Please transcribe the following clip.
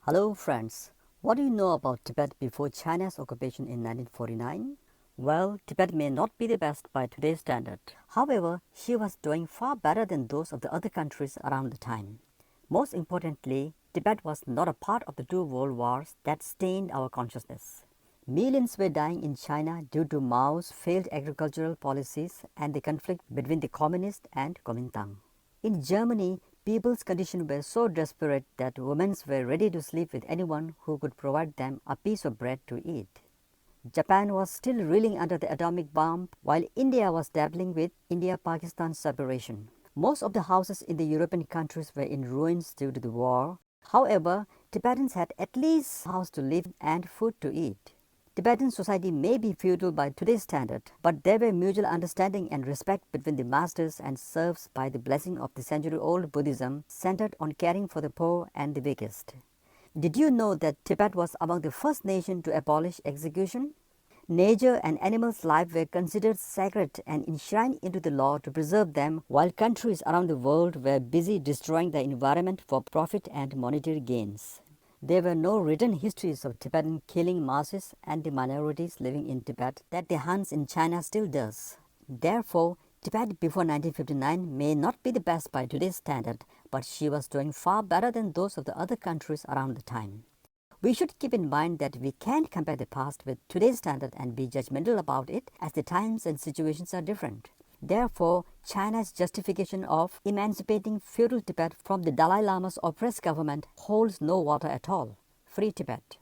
Hello friends, what do you know about Tibet before China's occupation in 1949? Well, Tibet may not be the best by today's standard. However, she was doing far better than those of the other countries around the time. Most importantly, Tibet was not a part of the two world wars that stained our consciousness. Millions were dying in China due to Mao's failed agricultural policies and the conflict between the Communists and Kuomintang. In Germany, people's condition were so desperate that women were ready to sleep with anyone who could provide them a piece of bread to eat. Japan was still reeling under the atomic bomb, while India was dabbling with India-Pakistan separation. Most of the houses in the European countries were in ruins due to the war. However, Tibetans had at least a house to live in and food to eat. Tibetan society may be feudal by today's standard, but there were mutual understanding and respect between the masters and serfs by the blessing of the century-old Buddhism centered on caring for the poor and the weakest. Did you know that Tibet was among the first nations to abolish execution? Nature and animals' life were considered sacred and enshrined into the law to preserve them, while countries around the world were busy destroying the environment for profit and monetary gains. There were no written histories of Tibetan killing masses and the minorities living in Tibet that the Huns in China still does. Therefore, Tibet before 1959 may not be the best by today's standard, but she was doing far better than those of the other countries around the time. We should keep in mind that we can't compare the past with today's standard and be judgmental about it, as the times and situations are different. Therefore, China's justification of emancipating feudal Tibet from the Dalai Lama's oppressed government holds no water at all. Free Tibet.